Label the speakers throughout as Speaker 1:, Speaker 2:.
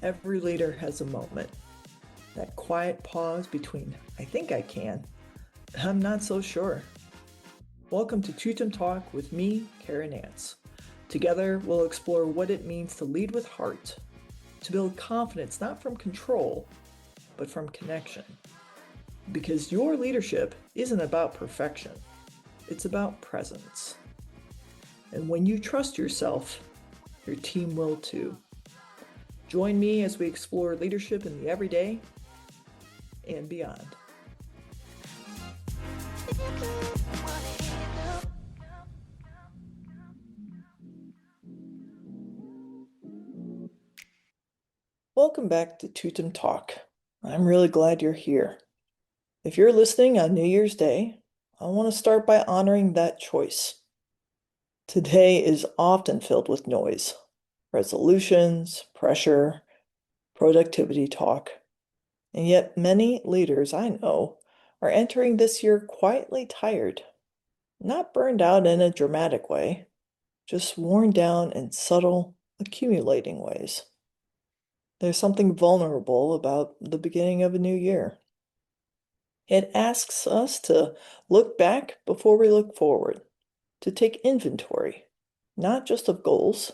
Speaker 1: Every leader has a moment, that quiet pause between I think I can, I'm not so sure. Welcome to Tutum Talk with me, Cara. Together, we'll explore what it means to lead with heart, to build confidence not from control, but from connection. Because your leadership isn't about perfection, it's about presence. And when you trust yourself, your team will too. Join me as we explore leadership in the everyday and beyond. Welcome back to Tutum Talk. I'm really glad you're here. If you're listening on New Year's Day, I want to start by honoring that choice. Today is often filled with noise, resolutions, pressure, productivity talk, and yet many leaders I know are entering this year quietly tired, not burned out in a dramatic way, just worn down in subtle, accumulating ways. There's something vulnerable about the beginning of a new year. It asks us to look back before we look forward, to take inventory, not just of goals,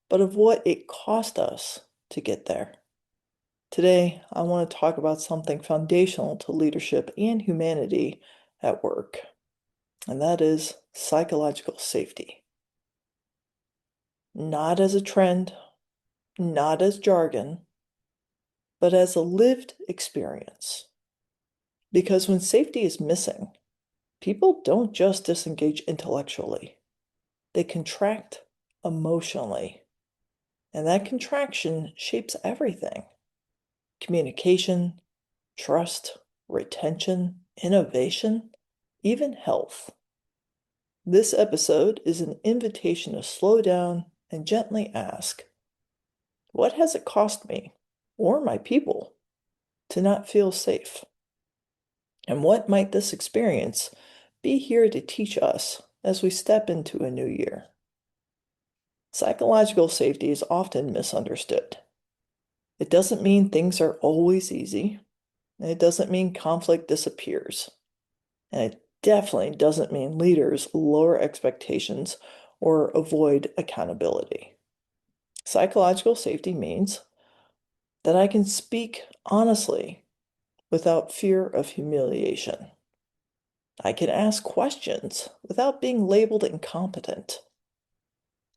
Speaker 1: but of what it cost us to get there. Today, I want to talk about something foundational to leadership and humanity at work, and that is psychological safety. Not as a trend, not as jargon, but as a lived experience. Because when safety is missing, people don't just disengage intellectually, they contract emotionally. And that contraction shapes everything: communication, trust, retention, innovation, even health. This episode is an invitation to slow down and gently ask, what has it cost me, or my people, to not feel safe? And what might this experience be here to teach us as we step into a new year? Psychological safety is often misunderstood. It doesn't mean things are always easy, and it doesn't mean conflict disappears. And it definitely doesn't mean leaders lower expectations or avoid accountability. Psychological safety means that I can speak honestly without fear of humiliation. I can ask questions without being labeled incompetent.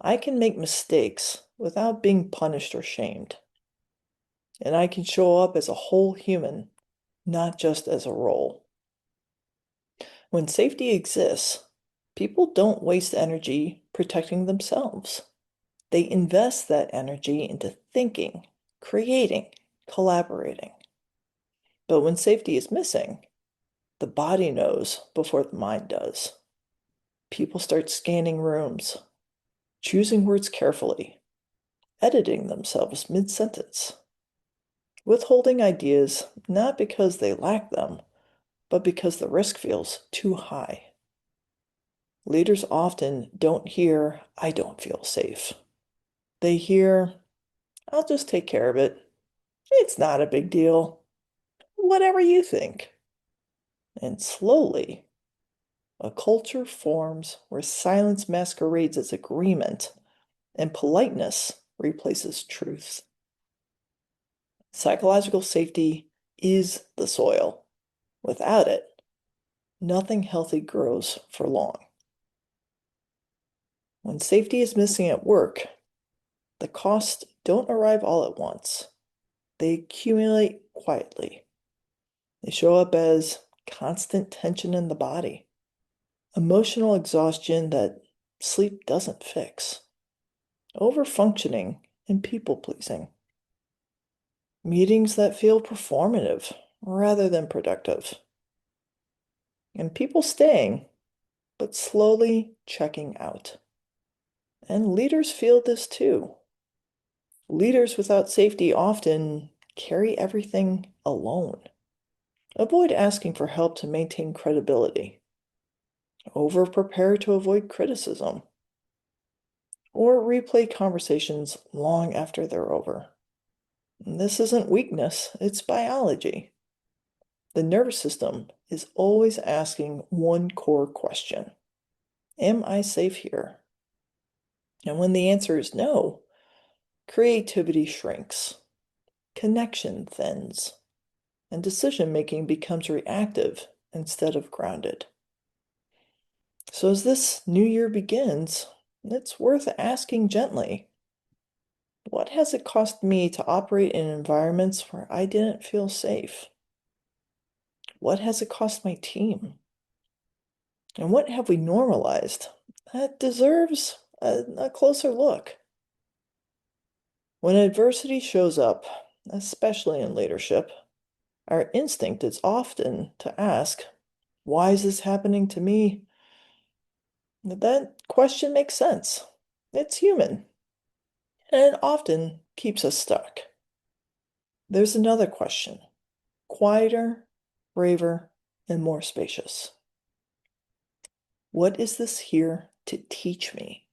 Speaker 1: I can make mistakes without being punished or shamed. And I can show up as a whole human, not just as a role. When safety exists, people don't waste energy protecting themselves. They invest that energy into thinking, creating, collaborating. But when safety is missing, the body knows before the mind does. People start scanning rooms, choosing words carefully, editing themselves mid-sentence, withholding ideas not because they lack them, but because the risk feels too high. Leaders often don't hear, I don't feel safe. They hear, I'll just take care of it. It's not a big deal. Whatever you think. And slowly, a culture forms where silence masquerades as agreement and politeness replaces truth. Psychological safety is the soil. Without it, nothing healthy grows for long. When safety is missing at work, the costs don't arrive all at once. They accumulate quietly. They show up as constant tension in the body, emotional exhaustion that sleep doesn't fix, overfunctioning and people pleasing, meetings that feel performative rather than productive, and people staying but slowly checking out. And leaders feel this too. Leaders without safety often carry everything alone. Avoid asking for help to maintain credibility. Over prepare to avoid criticism. Or replay conversations long after they're over. And this isn't weakness, it's biology. The nervous system is always asking one core question: am I safe here? And when the answer is no, creativity shrinks, connection thins, and decision making becomes reactive instead of grounded. So as this new year begins, it's worth asking gently, what has it cost me to operate in environments where I didn't feel safe? What has it cost my team? And what have we normalized that deserves a closer look? When adversity shows up, especially in leadership, our instinct is often to ask, why is this happening to me? That question makes sense. It's human, and it often keeps us stuck. There's another question, quieter, braver, and more spacious. What is this here to teach me?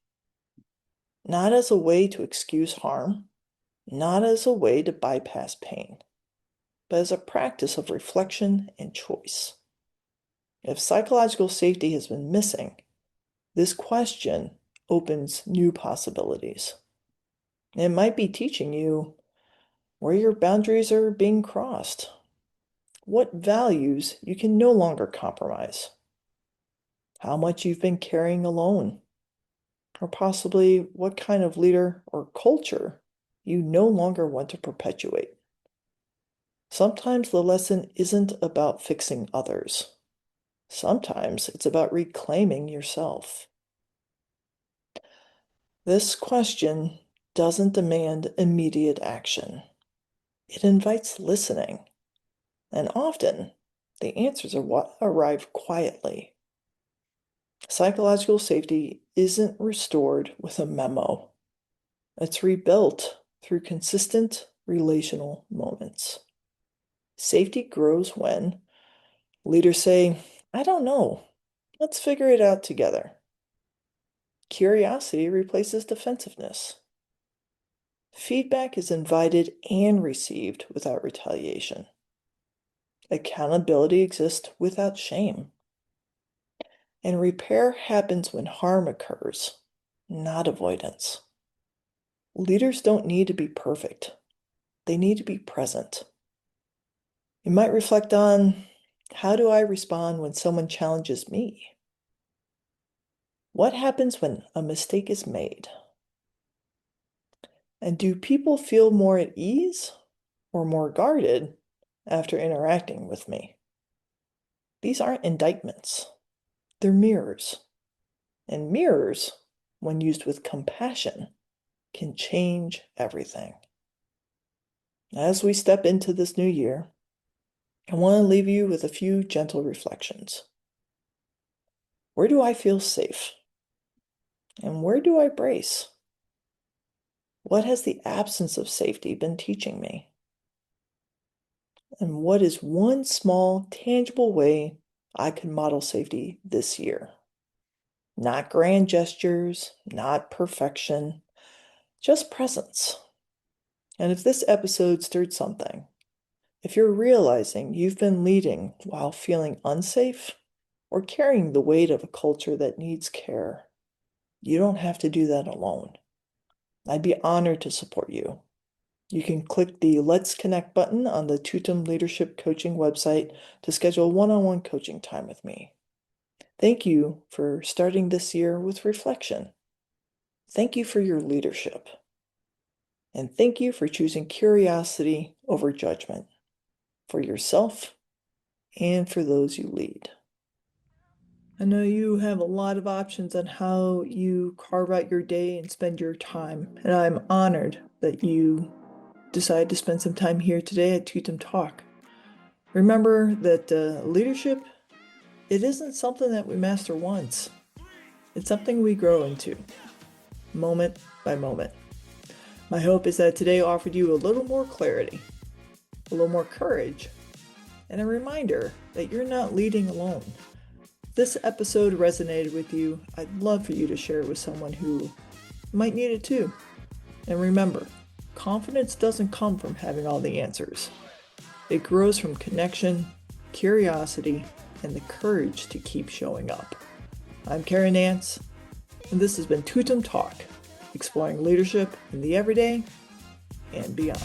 Speaker 1: Not as a way to excuse harm, not as a way to bypass pain, but as a practice of reflection and choice. If psychological safety has been missing, this question opens new possibilities. It might be teaching you where your boundaries are being crossed, what values you can no longer compromise, how much you've been carrying alone, or possibly what kind of leader or culture you no longer want to perpetuate. Sometimes the lesson isn't about fixing others. Sometimes it's about reclaiming yourself. This question doesn't demand immediate action. It invites listening, and often the answers are what arrive quietly. Psychological safety isn't restored with a memo. It's rebuilt through consistent relational moments. Safety grows when leaders say, I don't know, let's figure it out together. Curiosity replaces defensiveness. Feedback is invited and received without retaliation. Accountability exists without shame. And repair happens when harm occurs, not avoidance. Leaders don't need to be perfect. They need to be present. You might reflect on, how do I respond when someone challenges me? What happens when a mistake is made? And do people feel more at ease or more guarded after interacting with me? These aren't indictments. They're mirrors. And mirrors, when used with compassion, can change everything. As we step into this new year, I want to leave you with a few gentle reflections. Where do I feel safe? And where do I brace? What has the absence of safety been teaching me? And what is one small, tangible way I can model safety this year? Not grand gestures, not perfection, just presence. And if this episode stirred something, if you're realizing you've been leading while feeling unsafe or carrying the weight of a culture that needs care, you don't have to do that alone. I'd be honored to support you. You can click the Let's Connect button on the Tutum Leadership Coaching website to schedule one-on-one coaching time with me. Thank you for starting this year with reflection. Thank you for your leadership. And thank you for choosing curiosity over judgment for yourself and for those you lead. I know you have a lot of options on how you carve out your day and spend your time, and I'm honored that you decided to spend some time here today at Tutum Talk. Remember that leadership, it isn't something that we master once. It's something we grow into, moment by moment. My hope is that today offered you a little more clarity, a little more courage, and a reminder that you're not leading alone. If this episode resonated with you, I'd love for you to share it with someone who might need it too. And remember, confidence doesn't come from having all the answers. It grows from connection, curiosity, and the courage to keep showing up. I'm Cara, and this has been Tutum Talk, exploring leadership in the everyday and beyond.